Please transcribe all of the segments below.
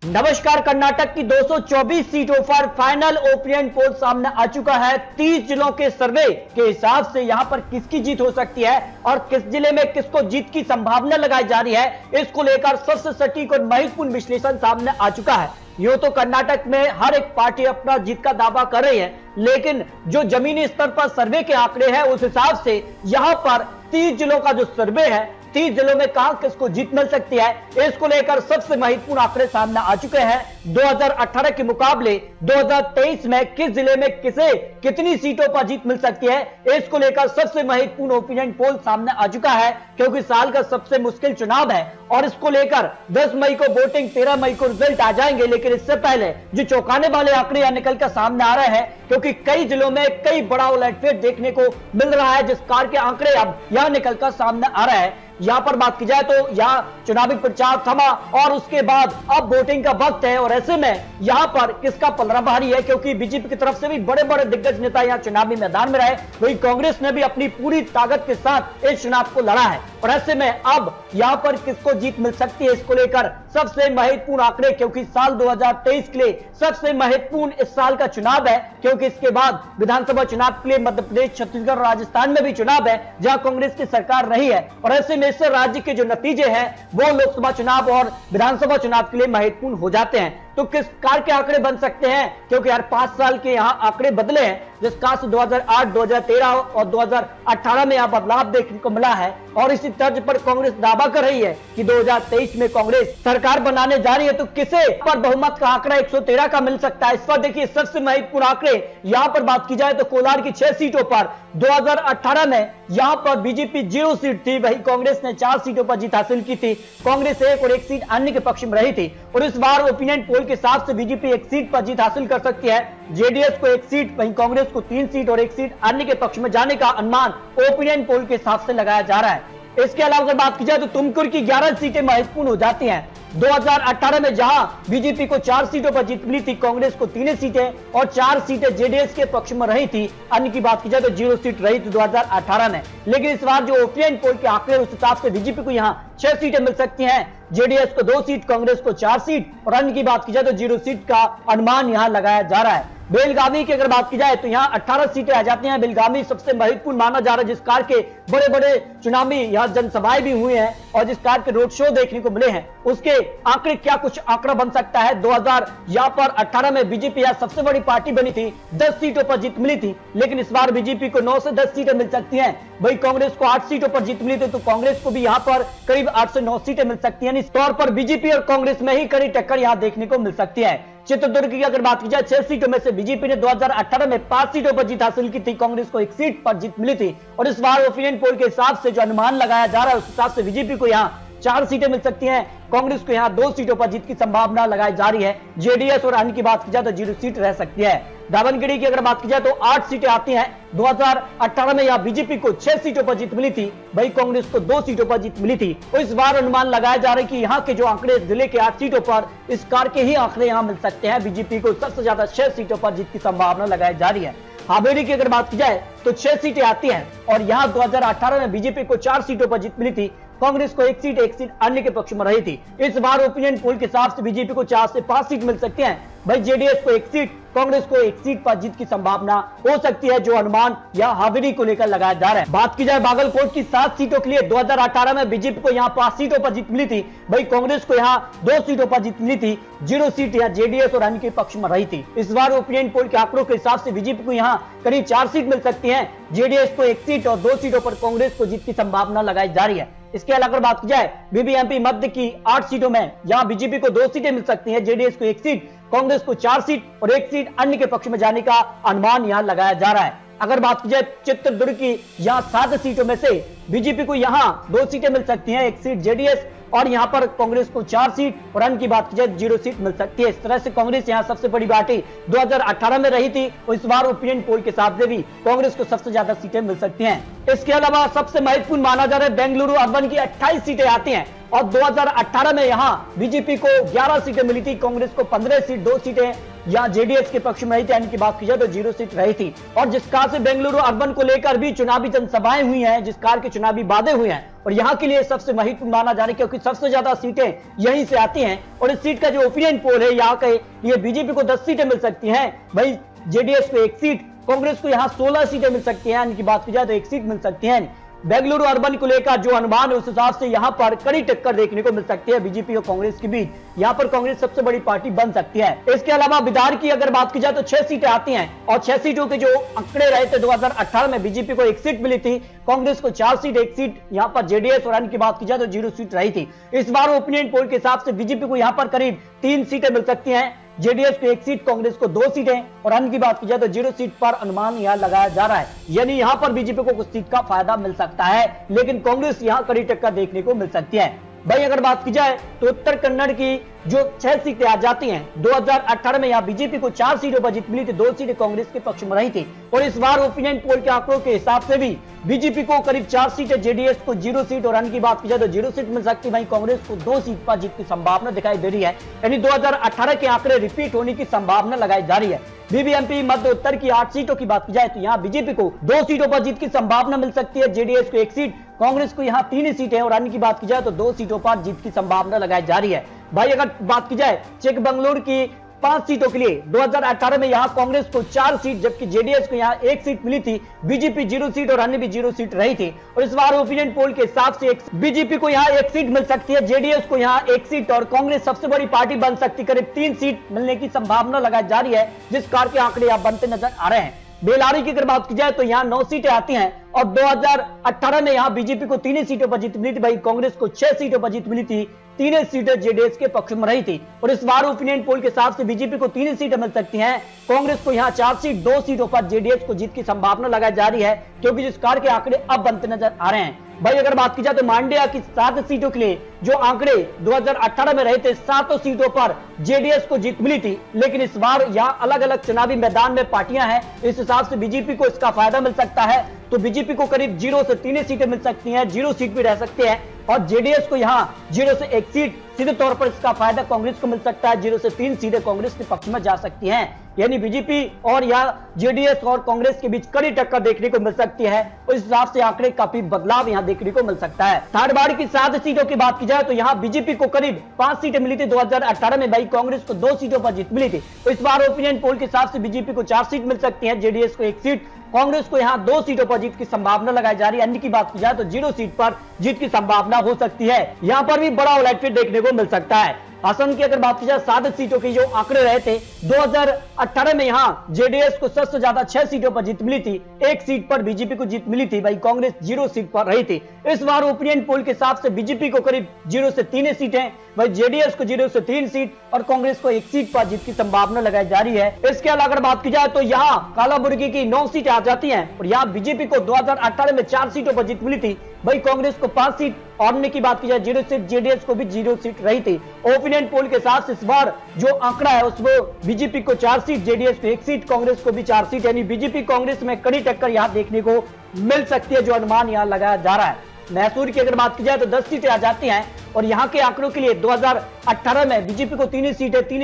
नमस्कार। कर्नाटक की 224 सीटों पर फाइनल ओपिनियन पोल सामने आ चुका है। 30 जिलों के सर्वे के हिसाब से यहां पर किसकी जीत हो सकती है और किस जिले में किसको जीत की संभावना लगाई जा रही है, इसको लेकर सबसे सटीक और महत्वपूर्ण विश्लेषण सामने आ चुका है। यूं तो कर्नाटक में हर एक पार्टी अपना जीत का दावा कर रही है, लेकिन जो जमीनी स्तर पर सर्वे के आंकड़े हैं उस हिसाब से यहां पर 30 जिलों का जो सर्वे है, 30 जिलों में कहां किसको जीत मिल सकती है, इसको लेकर सबसे महत्वपूर्ण आंकड़े सामने आ चुके हैं। 2018 के मुकाबले 2023 में किस जिले में किसे कितनी सीटों पर जीत मिल सकती है, इसको लेकर सबसे महत्वपूर्ण ओपिनियन पोल सामने आ चुका है, क्योंकि साल का सबसे मुश्किल चुनाव है और इसको लेकर 10 मई को वोटिंग, 13 मई को रिजल्ट आ जाएंगे। लेकिन इससे पहले जो चौंकाने वाले आंकड़े यहां निकलकर सामने आ रहे हैं, क्योंकि कई जिलों में कई बड़ा उलटफेर देखने को मिल रहा है, जिस कार के आंकड़े अब यहां निकलकर सामने आ रहे हैं। यहां पर बात की जाए तो यहां चुनावी प्रचार थमा और उसके बाद अब वोटिंग का वक्त है और ऐसे में यहां पर किसका पलड़ा भारी है, क्योंकि बीजेपी की तरफ से भी बड़े बड़े दिग्गज नेता यहां चुनावी मैदान में रहे, वही कांग्रेस ने भी अपनी पूरी ताकत के साथ इस चुनाव को लड़ा है और ऐसे में अब यहां पर किसको जीत मिल सकती है, इसको लेकर सबसे महत्वपूर्ण आंकड़े, क्योंकि साल 2023 के लिए सबसे महत्वपूर्ण इस साल का चुनाव है, क्योंकि इसके बाद विधानसभा चुनाव के लिए मध्य प्रदेश, छत्तीसगढ़ और राजस्थान में भी चुनाव है जहां कांग्रेस की सरकार रही है और ऐसे में इससे राज्य के जो नतीजे हैं वो लोकसभा चुनाव और विधानसभा चुनाव के लिए महत्वपूर्ण हो जाते हैं। तो किस कार के आंकड़े बन सकते हैं, क्योंकि हर 5 साल के यहां आंकड़े बदले हैं, जिस कार से 2008, 2013 और 2018 में यहां बदलाव देखने को मिला है और इसी तर्ज पर कांग्रेस दावा कर रही है कि 2023 में कांग्रेस सरकार बनाने जा रही है। तो किसे पर बहुमत का आंकड़ा 113 का मिल सकता है, इस पर देखिए सबसे महत्वपूर्ण आंकड़े यहां पर बात की जाए तो कोलार की 6 सीटों पर 2018 में यहां पर बीजेपी 0 सीट थी, वही कांग्रेस ने 4 सीटों पर जीत हासिल की थी। कांग्रेस 1 और 1 सीट अन्य के पक्ष में रही थी और इस बार ओपिनियन पोल के हिसाब से बीजेपी 1 सीट पर जीत हासिल कर सकती है, जेडीएस को 1 सीट, वहीं कांग्रेस को 3 सीट और 1 सीट अन्य के पक्ष में जाने का अनुमान ओपिनियन पोल के हिसाब से लगाया जा रहा है। इसके अलावा अगर बात की जाए तो तुमकुर की 11 सीटें महत्वपूर्ण हो जाती हैं। 2018 में जहां बीजेपी को 4 सीटों पर जीत मिली थी, कांग्रेस को 3 सीटें और 4 सीटें जेडीएस के पक्ष में रही थी, अन्य की बात की जाए तो 0 सीट रही थी 2018 में। लेकिन इस बार जो ओपिनियन पोल के आंकड़े उस हिसाब से बीजेपी को यहां 6 सीटें मिल सकती हैं, जेडीएस को 2 सीट, कांग्रेस को 4 सीट और अन्य की बात की जाए तो 0 सीट का अनुमान यहां लगाया जा रहा है। बेलगावी की अगर बात की जाए तो यहां 18 सीटें आ जाती हैं। बेलगावी सबसे महत्वपूर्ण माना जा रहा है, जिस कार के बड़े बड़े चुनावी यहां जनसभाएं भी हुई हैं और जिस कार के रोड शो देखने को मिले हैं, उसके आंकड़े क्या कुछ आंकड़ा बन सकता है। 2018 में बीजेपी यहां सबसे बड़ी पार्टी बनी थी, 10 सीटों पर जीत मिली थी, लेकिन इस बार बीजेपी को 9 से 10 सीटें मिल सकती हैं। वही कांग्रेस को 8 सीटों पर जीत मिली थी, तो कांग्रेस को भी यहां पर करीब 8 से 9 सीटें मिल सकती हैं। इस तौर पर बीजेपी और कांग्रेस में ही कड़ी टक्कर यहां देखने को मिल सकती है। चित्रदुर्ग की अगर बात की जाए 6 सीटों में से बीजेपी ने 2018 में 5 सीटों पर जीत हासिल की थी, कांग्रेस को 1 सीट पर जीत मिली थी और इस बार ओपिनियन पोल के हिसाब से जो अनुमान लगाया जा रहा है उस हिसाब से बीजेपी को यहां 4 सीटें मिल सकती हैं, कांग्रेस को यहां 2 सीटों पर जीत की संभावना लगाई जा रही है। जेडीएस और अन्य की बात की जाए तो 0 सीट रह सकती है। दावनगिरी की अगर बात की जाए तो 8 सीटें आती हैं। 2018 में यहां बीजेपी को 6 सीटों पर जीत मिली थी, वही कांग्रेस को 2 सीटों पर जीत मिली थी। तो इस बार अनुमान लगाया जा रहा है कि यहां के जो आंकड़े जिले के 8 सीटों पर इस कार के ही आंकड़े यहां मिल सकते हैं। बीजेपी को सबसे ज्यादा 6 सीटों पर जीत की संभावना लगाई जा रही है। हावेरी की अगर बात की जाए तो 6 सीटें आती हैं और यहां 2018 में बीजेपी को 4 सीटों पर जीत मिली थी, कांग्रेस को 1 सीट अन्य के पक्ष में रही थी। इस बार ओपिनियन पोल के हिसाब से बीजेपी को 4 से 5 सीट मिल सकती हैं, भाई जेडीएस को 1 सीट, कांग्रेस को 1 सीट पर जीत की संभावना हो सकती है, जो अनुमान या हावेरी को लेकर लगाया जा रहा है। बात की जाए बागलकोट की 7 सीटों के लिए 2018 में बीजेपी को यहां 5 सीटों पर जीत मिली थी, भाई कांग्रेस को यहां 2 सीटों पर जीत मिली थी, 0 सीट यहां जेडीएस और अन्य के पक्ष में रही थी। इस बार ओपिनियन पोल के आंकड़ों के हिसाब से बीजेपी को यहां करीब 4 सीट मिल सकती है, जेडीएस को 1 सीट और 2 सीटों पर कांग्रेस को जीत की संभावना लगाई जा रही है। इसके अलावा बात की जाए बीबीएमपी मध्य की 8 सीटों में यहां बीजेपी को 2 सीटें मिल सकती हैं, जेडीएस को 1 सीट, कांग्रेस को 4 सीट और 1 सीट अन्य के पक्ष में जाने का अनुमान यहां लगाया जा रहा है। अगर बात की जाए चित्रदुर्ग की यहां 7 सीटों में से बीजेपी को यहां 2 सीटें मिल सकती हैं, 1 सीट जेडीएस और यहां पर कांग्रेस को 4 सीट और अन्य की बात की जाए 0 सीट मिल सकती है। इस तरह से कांग्रेस यहां सबसे बड़ी पार्टी 2018 में रही थी और इस बार ओपिनियन पोल के हिसाब से भी कांग्रेस को सबसे ज्यादा सीटें मिल सकती हैं। इसके अलावा सबसे महत्वपूर्ण माना जा रहा है बेंगलुरु अर्बन की 28 सीटें आती हैं और 2018 में यहां बीजेपी को 11 सीटें मिली थी, कांग्रेस को 15 सीट, 2 सीटें या जेडीएस के पक्ष में रही थी, यानी कि बात की जाए तो 0 सीट रही थी। और जिस कार से बेंगलुरु अर्बन को लेकर भी चुनावी जनसभाएं हुई हैं, जिस कार के चुनावी वादे हुए हैं, और यहां के लिए सबसे महत्वपूर्ण माना जा रहा है क्योंकि सबसे ज्यादा सीटें यहीं से आती हैं। और इस सीट का जो ओपिनियन पोल है, यहाँ के लिए बीजेपी को 10 सीटें मिल सकती हैं, भाई जेडीएस को 1 सीट, कांग्रेस को यहाँ 16 सीटें मिल सकती हैं, यानी कि बात की जाए तो 1 सीट मिल सकती है। बेंगलुरु अर्बन को लेकर जो अनुमान है उस हिसाब से यहां पर कड़ी टक्कर देखने को मिल सकती है बीजेपी और कांग्रेस के बीच। यहां पर कांग्रेस सबसे बड़ी पार्टी बन सकती है। इसके अलावा बिहार की अगर बात की जाए तो 6 सीटें आती हैं और 6 सीटों के जो आंकड़े रहे थे 2018 में बीजेपी को 1 सीट मिली थी, कांग्रेस को 4 सीट, 1 सीट यहां पर जेडीएस और अन्य की बात की जाए तो 0 सीट रही थी। इस बार ओपिनियन पोल के हिसाब से बीजेपी को यहां पर करीब 3 सीटें मिल सकती हैं, जेडीएस को 1 सीट, कांग्रेस को 2 सीटें और अन्य की बात की जाए तो 0 सीट पर अनुमान यहां लगाया जा रहा है। यानी यहां पर बीजेपी को कुछ सीट का फायदा मिल सकता है, लेकिन कांग्रेस यहां कड़ी टक्कर देखने को मिल सकती है। भाई अगर बात की जाए तो उत्तर कन्नड़ की जो 6 सीटें आ जाती हैं, 2018 में यहां बीजेपी को 4 सीटों पर जीत मिली थी, 2 सीटें कांग्रेस के पक्ष में रही थी। और इस बार ओपिनियन पोल के आंकड़ों के हिसाब से भी बीजेपी को करीब 4 सीटें, जेडीएस को 0 सीट और अन्य की बात की जाए तो 0 सीट मिल सकती है। वहीं कांग्रेस को 2 सीट पर जीत की संभावना दिखाई दे रही है, यानी 2018 के आंकड़े रिपीट होने की संभावना लगाई जा रही है। बीबीएमपी मध्य उत्तर की 8 सीटों की बात की जाए तो यहाँ बीजेपी को 2 सीटों पर जीत की संभावना मिल सकती है, जेडीएस को 1 सीट, कांग्रेस को यहाँ 3 सीटें और अन्य की बात की जाए तो 2 सीटों पर जीत की संभावना लगाई जा रही है। भाई अगर बात की जाए चिकबंगलुरु की 5 सीटों के लिए 2018 में यहां कांग्रेस को 4 सीट जबकि जेडीएस को यहां 1 सीट मिली थी, बीजेपी 0 सीट और अन्य भी 0 सीट रही थी। और इस बार ओपिनियन पोल के हिसाब से बीजेपी को यहां 1 सीट मिल सकती है, जेडीएस को यहां 1 सीट और कांग्रेस सबसे बड़ी पार्टी बन सकती, करीब 3 सीट मिलने की संभावना लगाई जा रही है, जिस कार के आंकड़े यहां बनते नजर आ रहे हैं। बेलारी की अगर बात की जाए तो यहां 9 सीटें आती हैं और 2018 में यहां बीजेपी को 3 सीटों पर जीत मिली थी, भाई कांग्रेस को 6 सीटों पर जीत मिली थी, 3 सीटें जेडीएस के पक्ष में रही थी। और इस बार ओपिनियन पोल के हिसाब से बीजेपी को 3 सीटें मिल सकती हैं, कांग्रेस को यहां 4 सीट, 2 सीटों पर जेडीएस को जीत की संभावना लगाई जा रही है, क्योंकि जिस कार के आंकड़े अब बनते नजर आ रहे हैं। भाई अगर बात की जाए तो मांड्या की 7 सीटों के लिए जो आंकड़े 2018 में रहे थे, 7 सीटों पर जेडीएस को जीत मिली थी, लेकिन इस बार यहां अलग अलग चुनावी मैदान में पार्टियां हैं, इस हिसाब से बीजेपी को इसका फायदा मिल सकता है। तो बीजेपी को करीब 0 से 3 सीटें मिल सकती हैं, 0 सीट भी रह सकते हैं और जेडीएस को यहां 0 से 1 सीट, सीधे तौर पर इसका फायदा कांग्रेस को मिल सकता है, 0 से 3 सीटें कांग्रेस के पक्ष में जा सकती हैं। यानी बीजेपी और या जेडीएस और कांग्रेस के बीच कड़ी टक्कर देखने को मिल सकती है। उस हिसाब से आंकड़े काफी बदलाव यहां देखने को मिल सकता है। धारवाड़ की 7 सीटों की बात की जाए तो यहां बीजेपी को करीब 5 सीटें मिली थी 2018 में, भाई कांग्रेस को 2 सीटों पर जीत मिली थी। तो इस बार ओपिनियन पोल के हिसाब से बीजेपी को 4 सीट मिल सकती है, जेडीएस को 1 सीट, कांग्रेस को यहां 2 सीटों पर जीत की संभावना लगाई जा रही है। अन्य की बात की जाए तो 0 सीट पर जीत की संभावना हो सकती है। यहां पर भी बड़ा उलटफेर देखने को मिल सकता है। असम की अगर बात की जाए 7 सीटों की जो आंकड़े रहे थे 2018 में यहां जेडीएस को सबसे ज्यादा 6 सीटों पर जीत मिली थी, 1 सीट पर बीजेपी को जीत मिली थी, भाई कांग्रेस 0 सीट पर रही थी। इस बार ओपिनियन पोल के हिसाब से बीजेपी को करीब 0 से 3 सीटें, भाई जेडीएस को 0 से 3 सीट और कांग्रेस को 1 सीट पर जीत की संभावना लगाई जा रही है। इसके अलावा अगर बात की जाए तो यहाँ कालाबुर्गी की 9 सीटें आ जाती हैं और यहाँ बीजेपी को 2018 में 4 सीटों पर जीत मिली थी, भाई कांग्रेस को 5 सीट और अन्य की बात की जाए 0 सीट, जेडीएस को भी 0 सीट रही थी। ओपिनियन पोल के साथ इस बार जो आंकड़ा है उसमें बीजेपी को 4 सीट, जेडीएस को 1 सीट, कांग्रेस को भी 4 सीट, यानी बीजेपी कांग्रेस में कड़ी टक्कर यहां देखने को मिल सकती है, जो अनुमान यहां लगाया जा रहा है। मैसूर की अगर बात की जाए तो 10 सीटें आ जाती हैं और यहां के आंकड़ों के लिए 2018 में बीजेपी को 3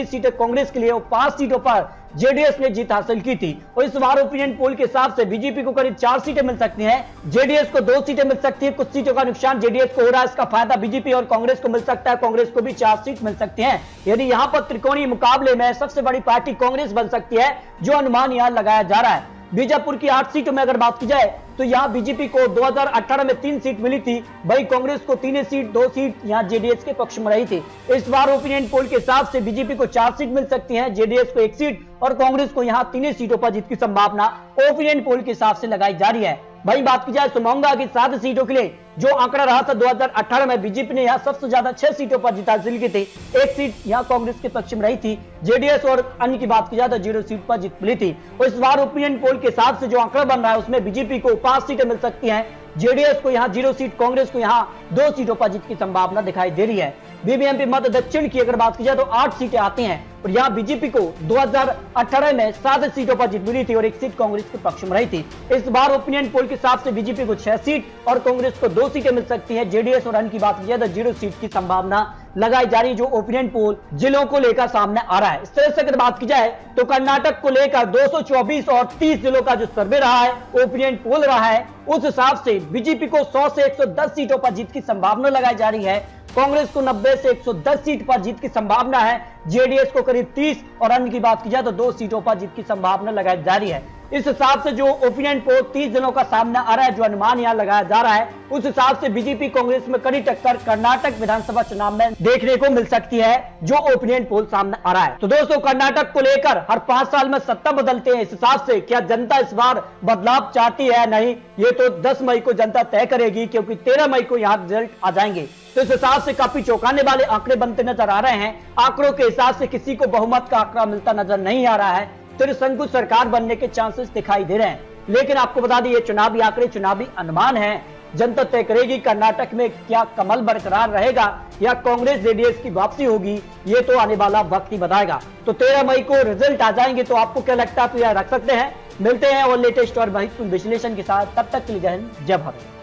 सीटें कांग्रेस के लिए और 5 सीटों पर जेडीएस ने जीत हासिल की थी। और इस बार ओपिनियन पोल के हिसाब से बीजेपी को करीब 4 सीटें मिल सकती हैं, जेडीएस को 2 सीटें मिल सकती है। कुछ सीटों का नुकसान जेडीएस को हो रहा है, इसका फायदा बीजेपी और कांग्रेस को मिल सकता है, कांग्रेस को भी 4 सीट मिल सकती है। यानी यहां पर त्रिकोणीय मुकाबले में सबसे बड़ी पार्टी कांग्रेस बन सकती है, जो अनुमान यहां लगाया जा रहा है। बीजापुर की 8 सीटों में अगर बात की जाए तो यहां बीजेपी को 2018 में 3 सीट मिली थी, भाई कांग्रेस को 3 सीट, 2 सीट यहां जेडीएस के पक्ष में रही थी। इस बार ओपिनियन पोल के हिसाब से बीजेपी को 4 सीट मिल सकती हैं, जेडीएस को 1 सीट और कांग्रेस को यहां 3 सीटों पर जीत की संभावना ओपिनियन पोल के हिसाब से लगाई जा रही है। भाई बात की जाए सुमोंगा की 7 सीटों के लिए जो आंकड़ा रहा था 2018 में, बीजेपी ने यहां सबसे ज्यादा 6 सीटों पर जीत हासिल की थी, 1 सीट यहां कांग्रेस के पक्ष में रही थी, जेडीएस और अन्य की बात की जाए तो 0 सीट पर जीत मिली थी। और इस बार ओपिनियन पोल के हिसाब से जो आंकड़ा बन रहा है उसमें बीजेपी को 5 सीटें मिल सकती हैं, जेडीएस को यहां 0 सीट, कांग्रेस को यहां 2 सीटों पर जीत की संभावना दिखाई दे रही है। बीबीएमपी मध्य दक्षिण की अगर बात की जाए तो 8 सीटें आती हैं और यहाँ बीजेपी को 2018 में 7 सीटों पर जीत मिली थी और 1 सीट कांग्रेस के पक्ष में रही थी। इस बार ओपिनियन पोल के हिसाब से बीजेपी को 6 सीट और कांग्रेस को 2 सीटें मिल सकती है। जेडीएस और अन्य की बात की जाए तो 0 सीट की संभावना लगाई जा रही, जो ओपिनियन पोल जिलों को लेकर सामने आ रहा है। इस तरह से अगर बात की जाए तो कर्नाटक को लेकर 224 और 30 जिलों का जो सर्वे रहा है, ओपिनियन पोल रहा है, उस हिसाब से बीजेपी को 100 से 110 सीटों पर जीत की संभावना लगाई जा रही है। कांग्रेस को 90 से 110 सीट पर जीत की संभावना है। जेडीएस को करीब 30 और अन्य की बात की जाए तो 2 सीटों पर जीत की संभावना लगाई जा रही है। इस हिसाब से जो ओपिनियन पोल 30 जिलों का सामने आ रहा है, जो अनुमान यहां लगाया जा रहा है, उस हिसाब से बीजेपी कांग्रेस में कड़ी टक्कर कर्नाटक विधानसभा चुनाव में देखने को मिल सकती है, जो ओपिनियन पोल सामने आ रहा है। तो दोस्तों, कर्नाटक को लेकर हर 5 साल में सत्ता बदलते हैं, इस हिसाब से क्या जनता इस बार बदलाव चाहती है नहीं, ये तो 10 मई को जनता तय करेगी, क्योंकि 13 मई को यहां रिजल्ट आ जाएंगे। तो इस हिसाब से काफी चौंकाने वाले आंकड़े बनते नजर आ रहे हैं। आंकड़ों के हिसाब से किसी को बहुमत का आंकड़ा मिलता नजर नहीं आ रहा है, त्रिशंकु सरकार बनने के चांसेस दिखाई दे रहे हैं। लेकिन आपको बता दें, ये चुनावी आंकड़े, चुनावी अनुमान है, जनता तय करेगी कर्नाटक में क्या कमल बरकरार रहेगा या कांग्रेस जेडीएस की वापसी होगी, ये तो आने वाला वक्त ही बताएगा। तो 13 मई को रिजल्ट आ जाएंगे, तो आपको क्या लगता है, तो यह रख सकते हैं। मिलते हैं और लेटेस्ट और महत्वपूर्ण विश्लेषण के साथ, तब तक के लिए जय हिंद, जय भारत।